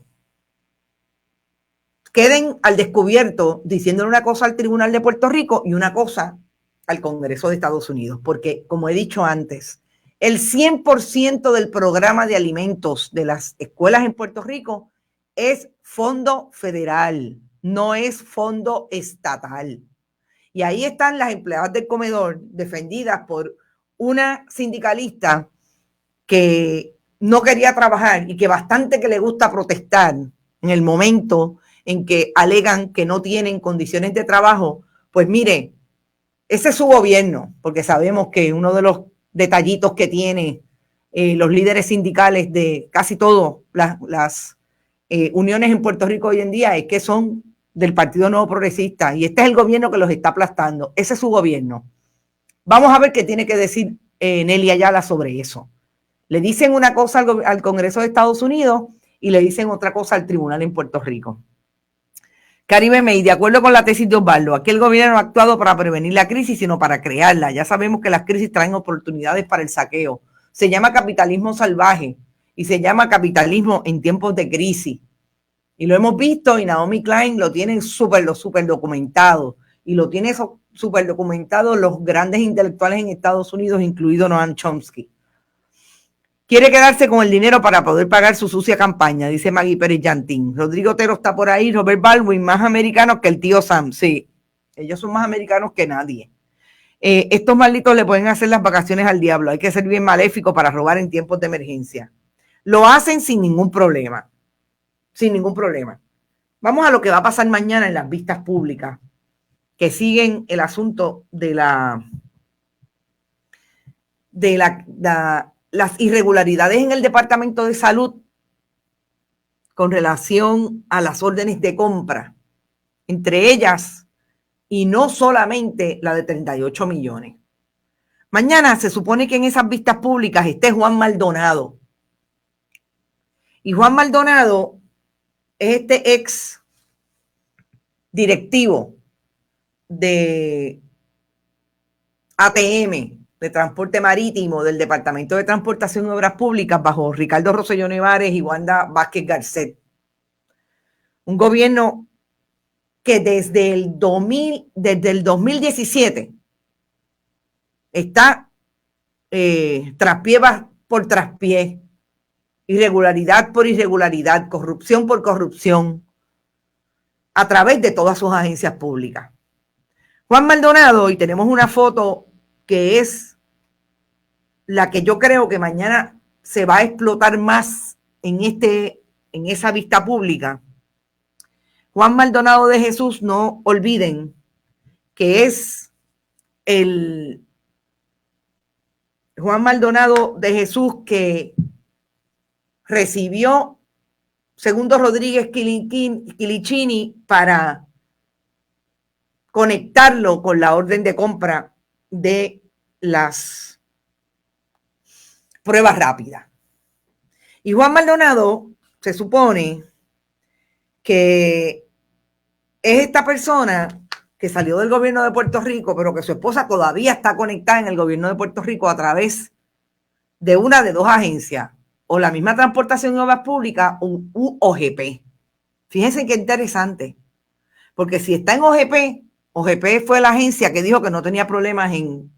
queden al descubierto diciéndole una cosa al Tribunal de Puerto Rico y una cosa al Congreso de Estados Unidos, porque como he dicho antes, el 100% del programa de alimentos de las escuelas en Puerto Rico es fondo federal, no es fondo estatal. Y ahí están las empleadas del comedor defendidas por una sindicalista que no quería trabajar y que bastante que le gusta protestar en el momento en que alegan que no tienen condiciones de trabajo. Pues mire, ese es su gobierno, porque sabemos que uno de los detallitos que tiene los líderes sindicales de casi todas las uniones en Puerto Rico hoy en día es que son del Partido Nuevo Progresista, y este es el gobierno que los está aplastando. Ese es su gobierno. Vamos a ver qué tiene que decir Nelly Ayala sobre eso. Le dicen una cosa al Congreso de Estados Unidos y le dicen otra cosa al tribunal en Puerto Rico. Caribe May, de acuerdo con la tesis de Osvaldo, aquí el gobierno no ha actuado para prevenir la crisis, sino para crearla. Ya sabemos que las crisis traen oportunidades para el saqueo. Se llama capitalismo salvaje y se llama capitalismo en tiempos de crisis. Y lo hemos visto, y Naomi Klein lo tiene súper documentado. Y lo tiene súper documentado los grandes intelectuales en Estados Unidos, incluido Noam Chomsky. Quiere quedarse con el dinero para poder pagar su sucia campaña, dice Maggie Pérez Yantín. Rodrigo Otero está por ahí, Robert Baldwin, más americanos que el tío Sam. Sí, ellos son más americanos que nadie. Estos malditos le pueden hacer las vacaciones al diablo. Hay que ser bien maléfico para robar en tiempos de emergencia. Lo hacen sin ningún problema. Sin ningún problema. Vamos a lo que va a pasar mañana en las vistas públicas, que siguen el asunto de las irregularidades en el Departamento de Salud con relación a las órdenes de compra, entre ellas, y no solamente la de 38 millones. Mañana se supone que en esas vistas públicas esté Juan Maldonado. Y Juan Maldonado es este ex directivo de ATM, de Transporte Marítimo, del Departamento de Transportación y Obras Públicas, bajo Ricardo Rosselló Nevares y Wanda Vázquez Garcet. Un gobierno que desde el 2017 está traspié por traspié, irregularidad por irregularidad, corrupción por corrupción, a través de todas sus agencias públicas. Juan Maldonado, y tenemos una foto que es la que yo creo que mañana se va a explotar más en esa vista pública. Juan Maldonado de Jesús, no olviden que es el Juan Maldonado de Jesús que recibió Segundo Rodríguez Quilicini para conectarlo con la orden de compra de las pruebas rápidas. Y Juan Maldonado se supone que es esta persona que salió del gobierno de Puerto Rico, pero que su esposa todavía está conectada en el gobierno de Puerto Rico a través de una de dos agencias, o la misma Transportación y Obras Públicas o OGP. Fíjense qué interesante, porque si está en OGP fue la agencia que dijo que no tenía problemas en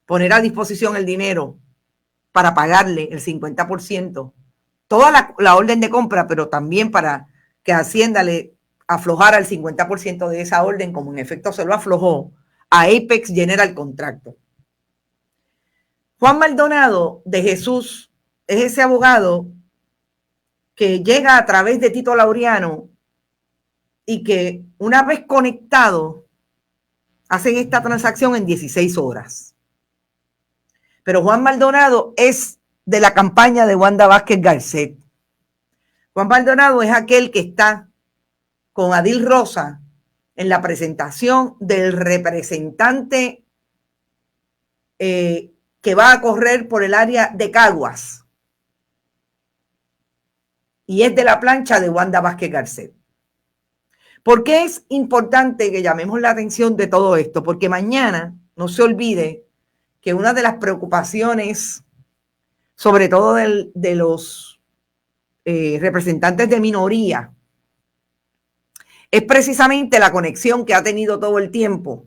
poner a disposición el dinero para pagarle el 50%, toda la orden de compra, pero también para que Hacienda le aflojara el 50% de esa orden, como en efecto se lo aflojó a Apex General Contractor. Juan Maldonado de Jesús es ese abogado que llega a través de Tito Laureano y que una vez conectado hacen esta transacción en 16 horas. Pero Juan Maldonado es de la campaña de Wanda Vázquez Garcet. Juan Maldonado es aquel que está con Adil Rosa en la presentación del representante que va a correr por el área de Caguas. Y es de la plancha de Wanda Vázquez Garcet. ¿Por qué es importante que llamemos la atención de todo esto? Porque mañana, no se olvide que una de las preocupaciones, sobre todo de los representantes de minoría, es precisamente la conexión que ha tenido todo el tiempo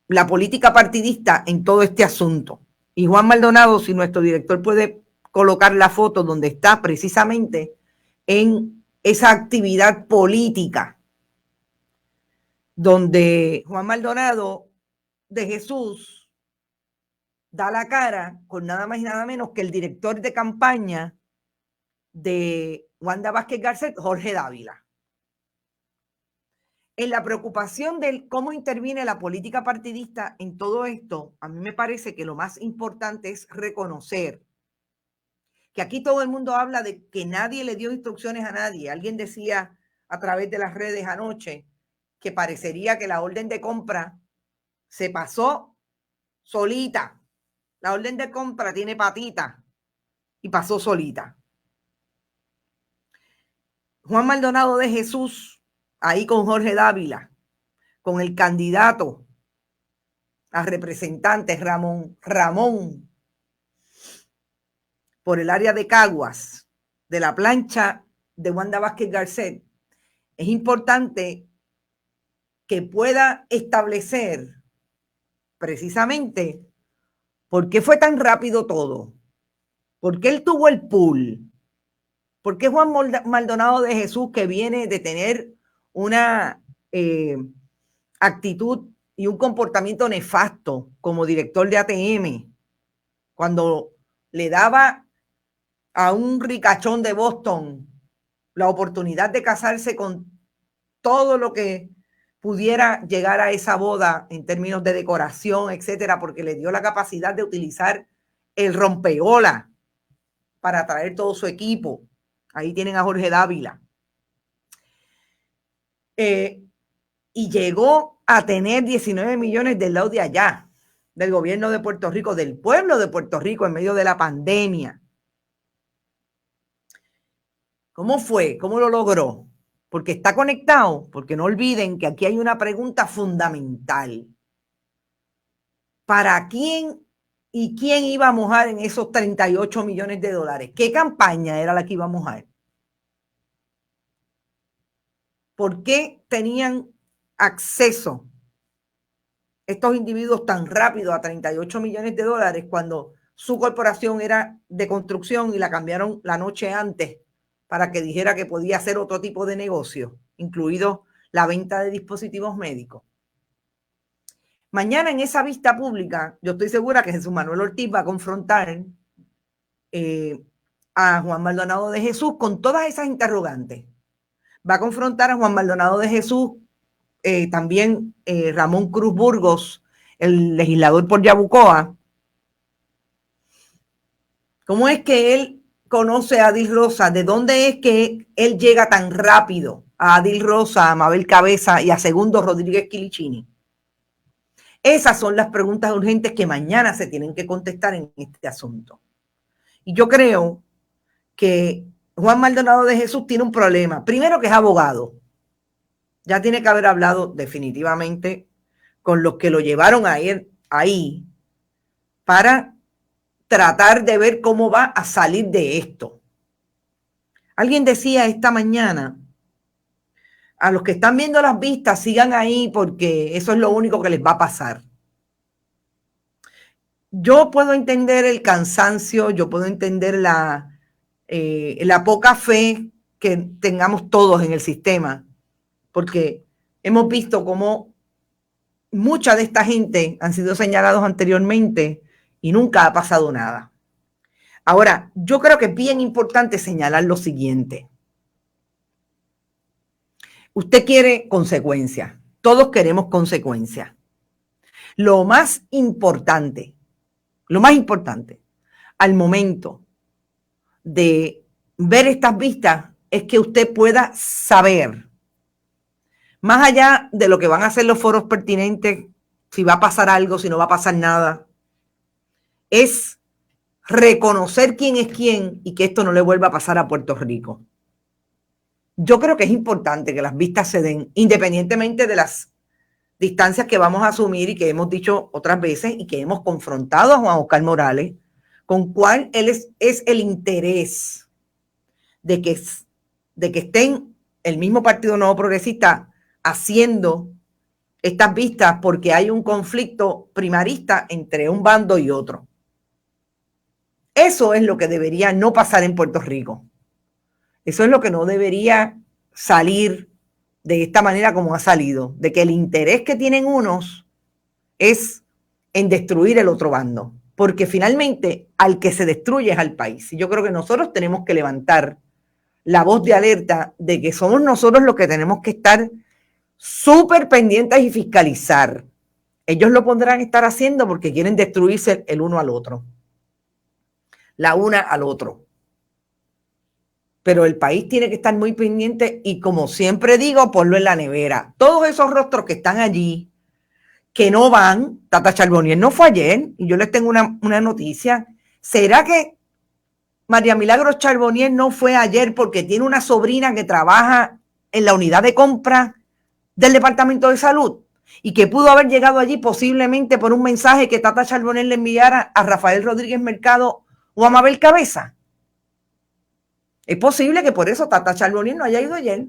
la política partidista en todo este asunto. Y Juan Maldonado, si nuestro director puede colocar la foto donde está precisamente en esa actividad política, donde Juan Maldonado de Jesús da la cara con nada más y nada menos que el director de campaña de Wanda Vázquez Garcet, Jorge Dávila. En la preocupación de cómo interviene la política partidista en todo esto, a mí me parece que lo más importante es reconocer que aquí todo el mundo habla de que nadie le dio instrucciones a nadie. Alguien decía a través de las redes anoche que parecería que la orden de compra se pasó solita. La orden de compra tiene patita y pasó solita. Juan Maldonado de Jesús, ahí con Jorge Dávila, con el candidato a representante Ramón, por el área de Caguas, de la plancha de Wanda Vázquez Garcet, es importante que pueda establecer precisamente por qué fue tan rápido todo, por qué él tuvo el pool, por qué Juan Maldonado de Jesús, que viene de tener una actitud y un comportamiento nefasto como director de ATM, cuando le daba a un ricachón de Boston la oportunidad de casarse con todo lo que pudiera llegar a esa boda en términos de decoración, etcétera, porque le dio la capacidad de utilizar el rompeola para traer todo su equipo. Ahí tienen a Jorge Dávila. Y llegó a tener 19 millones del lado de allá, del gobierno de Puerto Rico, del pueblo de Puerto Rico en medio de la pandemia. ¿Cómo fue? ¿Cómo lo logró? Porque está conectado, porque no olviden que aquí hay una pregunta fundamental. ¿Para quién y quién iba a mojar en esos 38 millones de dólares? ¿Qué campaña era la que iba a mojar? ¿Por qué tenían acceso estos individuos tan rápido a 38 millones de dólares cuando su corporación era de construcción y la cambiaron la noche antes para que dijera que podía hacer otro tipo de negocio, incluido la venta de dispositivos médicos? Mañana en esa vista pública, yo estoy segura que Jesús Manuel Ortiz va a confrontar a Juan Maldonado de Jesús con todas esas interrogantes. Va a confrontar a Juan Maldonado de Jesús, también Ramón Cruz Burgos, el legislador por Yabucoa. ¿Cómo es que él conoce a Adil Rosa? ¿De dónde es que él llega tan rápido a Adil Rosa, a Mabel Cabeza y a Segundo Rodríguez Quilichini? Esas son las preguntas urgentes que mañana se tienen que contestar en este asunto. Y yo creo que Juan Maldonado de Jesús tiene un problema. Primero, que es abogado. Ya tiene que haber hablado definitivamente con los que lo llevaron a ir ahí para tratar de ver cómo va a salir de esto. Alguien decía esta mañana, a los que están viendo las vistas, sigan ahí porque eso es lo único que les va a pasar. Yo puedo entender el cansancio, yo puedo entender la poca fe que tengamos todos en el sistema, porque hemos visto cómo mucha de esta gente han sido señalados anteriormente y nunca ha pasado nada. Ahora, yo creo que es bien importante señalar lo siguiente. Usted quiere consecuencias. Todos queremos consecuencias. Lo más importante, al momento de ver estas vistas es que usted pueda saber más allá de lo que van a hacer los foros pertinentes, si va a pasar algo, si no va a pasar nada, es reconocer quién es quién y que esto no le vuelva a pasar a Puerto Rico. Yo creo que es importante que las vistas se den, independientemente de las distancias que vamos a asumir y que hemos dicho otras veces y que hemos confrontado a Juan Oscar Morales, con cuál es el interés de que estén el mismo Partido Nuevo Progresista haciendo estas vistas porque hay un conflicto primarista entre un bando y otro. Eso es lo que debería no pasar en Puerto Rico. Eso es lo que no debería salir de esta manera como ha salido, de que el interés que tienen unos es en destruir el otro bando, porque finalmente al que se destruye es al país. Y yo creo que nosotros tenemos que levantar la voz de alerta de que somos nosotros los que tenemos que estar súper pendientes y fiscalizar. Ellos lo podrán estar haciendo porque quieren destruirse el uno al otro, la una al otro. Pero el país tiene que estar muy pendiente y, como siempre digo, ponlo en la nevera. Todos esos rostros que están allí, que no van, Tata Charbonnier no fue ayer, y yo les tengo una noticia. ¿Será que María Milagros Charbonnier no fue ayer porque tiene una sobrina que trabaja en la unidad de compra del Departamento de Salud y que pudo haber llegado allí posiblemente por un mensaje que Tata Charbonnier le enviara a Rafael Rodríguez Mercado o a Mabel Cabeza? Es posible que por eso Tata Charbonnier no haya ido ayer.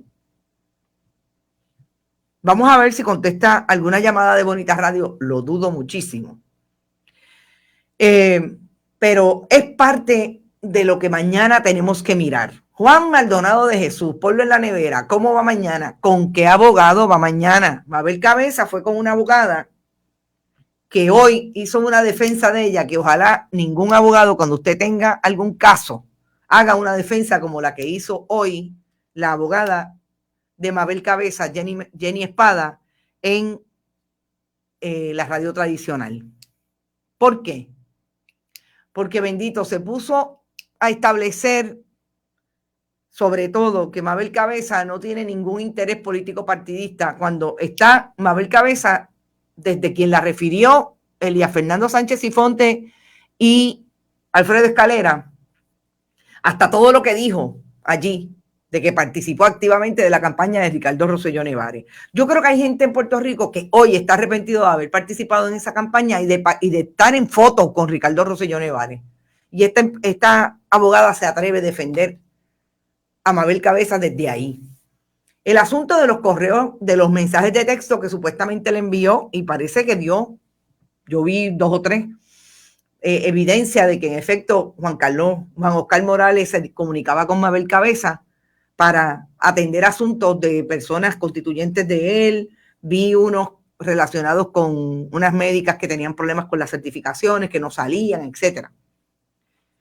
Vamos a ver si contesta alguna llamada de Bonita Radio. Lo dudo muchísimo. Pero es parte de lo que mañana tenemos que mirar. Juan Maldonado de Jesús, ponlo en la nevera. ¿Cómo va mañana? ¿Con qué abogado va mañana? Mabel Cabeza fue con una abogada que hoy hizo una defensa de ella, que ojalá ningún abogado, cuando usted tenga algún caso, haga una defensa como la que hizo hoy la abogada de Mabel Cabeza, Jenny Espada, en la radio tradicional. ¿Por qué? Porque, bendito, se puso a establecer, sobre todo, que Mabel Cabeza no tiene ningún interés político partidista, cuando está Mabel Cabeza, desde quien la refirió Elías Fernando Sánchez Sifonte y Alfredo Escalera, hasta todo lo que dijo allí, de que participó activamente de la campaña de Ricardo Rosselló Nevares. Yo creo que hay gente en Puerto Rico que hoy está arrepentido de haber participado en esa campaña y de estar en fotos con Ricardo Rosselló Nevares. Y esta abogada se atreve a defender a Mabel Cabeza desde ahí. El asunto de los correos, de los mensajes de texto que supuestamente le envió, y parece que dio, yo vi 2 o 3, evidencia de que en efecto Juan Oscar Morales se comunicaba con Mabel Cabeza para atender asuntos de personas constituyentes de él. Vi unos relacionados con unas médicas que tenían problemas con las certificaciones, que no salían, etcétera.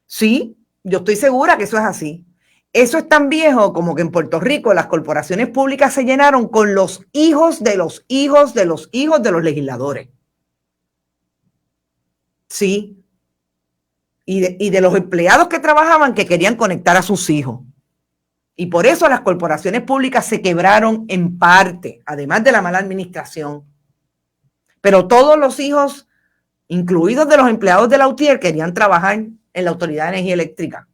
Sí, yo estoy segura que eso es así. Eso es tan viejo como que en Puerto Rico las corporaciones públicas se llenaron con los hijos de los hijos de los hijos de los legisladores. Sí. Y de los empleados que trabajaban que querían conectar a sus hijos. Y por eso las corporaciones públicas se quebraron en parte, además de la mala administración. Pero todos los hijos, incluidos de los empleados de la UTIER, querían trabajar en la Autoridad de Energía Eléctrica.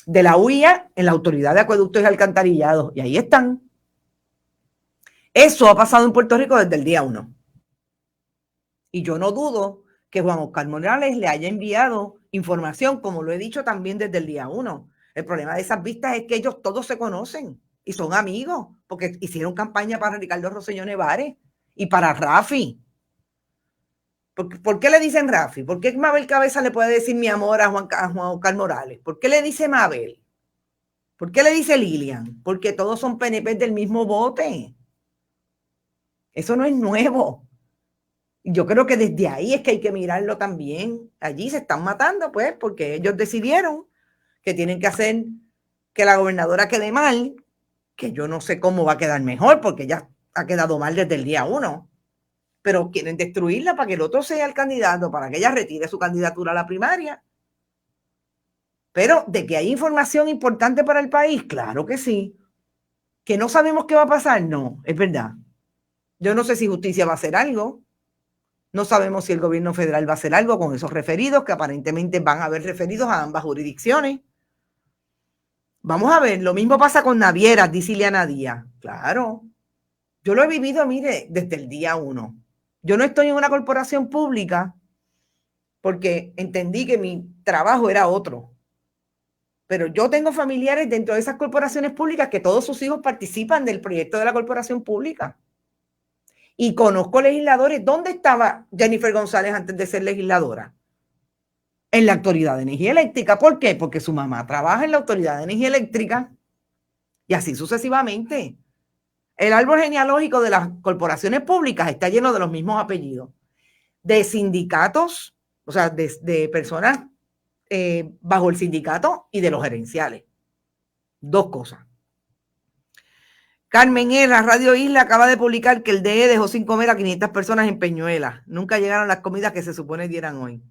De la UIA, en la Autoridad de Acueductos y Alcantarillados. Y ahí están. Eso ha pasado en Puerto Rico desde el día 1. Y yo no dudo que Juan Oscar Morales le haya enviado información, como lo he dicho también desde el día 1. El problema de esas vistas es que ellos todos se conocen y son amigos, porque hicieron campaña para Ricardo Rosselló Nevares y para Rafi. ¿Por qué le dicen Rafi? ¿Por qué Mabel Cabeza le puede decir mi amor a Juan Oscar Morales? ¿Por qué le dice Mabel? ¿Por qué le dice Lilian? Porque todos son PNP del mismo bote. Eso no es nuevo. Yo creo que desde ahí es que hay que mirarlo también. Allí se están matando, pues, porque ellos decidieron que tienen que hacer que la gobernadora quede mal, que yo no sé cómo va a quedar mejor, porque ya ha quedado mal desde el día 1. Pero quieren destruirla para que el otro sea el candidato, para que ella retire su candidatura a la primaria. Pero de que hay información importante para el país, claro que sí. Que no sabemos qué va a pasar, no, es verdad. Yo no sé si justicia va a hacer algo. No sabemos si el gobierno federal va a hacer algo con esos referidos, que aparentemente van a haber referidos a ambas jurisdicciones. Vamos a ver, lo mismo pasa con navieras, dice Ileana Díaz. Claro, yo lo he vivido, mire, desde el día 1. Yo no estoy en una corporación pública porque entendí que mi trabajo era otro. Pero yo tengo familiares dentro de esas corporaciones públicas que todos sus hijos participan del proyecto de la corporación pública. Y conozco legisladores. ¿Dónde estaba Jennifer González antes de ser legisladora? En la Autoridad de Energía Eléctrica. ¿Por qué? Porque su mamá trabaja en la Autoridad de Energía Eléctrica y así sucesivamente. El árbol genealógico de las corporaciones públicas está lleno de los mismos apellidos. De sindicatos, o sea, de personas bajo el sindicato y de los gerenciales. Dos cosas. Carmen la Radio Isla acaba de publicar que el DE dejó sin comer a 500 personas en Peñuelas. Nunca llegaron las comidas que se supone dieran hoy.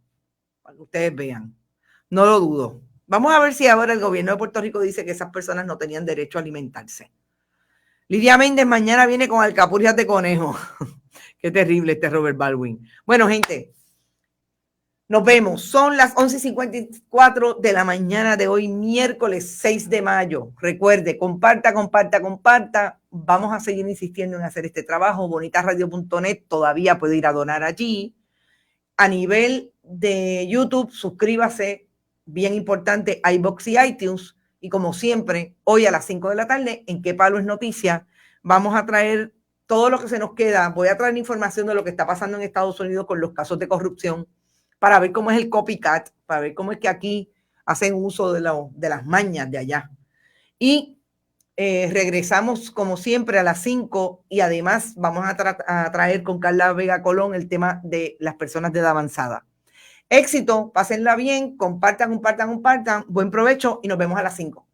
Para que ustedes vean. No lo dudo. Vamos a ver si ahora el gobierno de Puerto Rico dice que esas personas no tenían derecho a alimentarse. Lidia Méndez mañana viene con alcapurrias de conejo. Qué terrible este Robert Baldwin. Bueno, gente, nos vemos. Son las 11:54 de la mañana de hoy, miércoles 6 de mayo. Recuerde, comparta. Vamos a seguir insistiendo en hacer este trabajo. Bonitasradio.net todavía puede ir a donar allí. A nivel de YouTube, suscríbase. Bien importante, iVoox y iTunes. Y como siempre, hoy a las 5 de la tarde, en Qué Palo es Noticia, vamos a traer todo lo que se nos queda. Voy a traer información de lo que está pasando en Estados Unidos con los casos de corrupción, para ver cómo es el copycat, para ver cómo es que aquí hacen uso de las mañas de allá. Y regresamos como siempre a las 5 y además vamos a traer con Carla Vega Colón el tema de las personas de edad avanzada. Éxito, pásenla bien, compartan, buen provecho y nos vemos a las 5.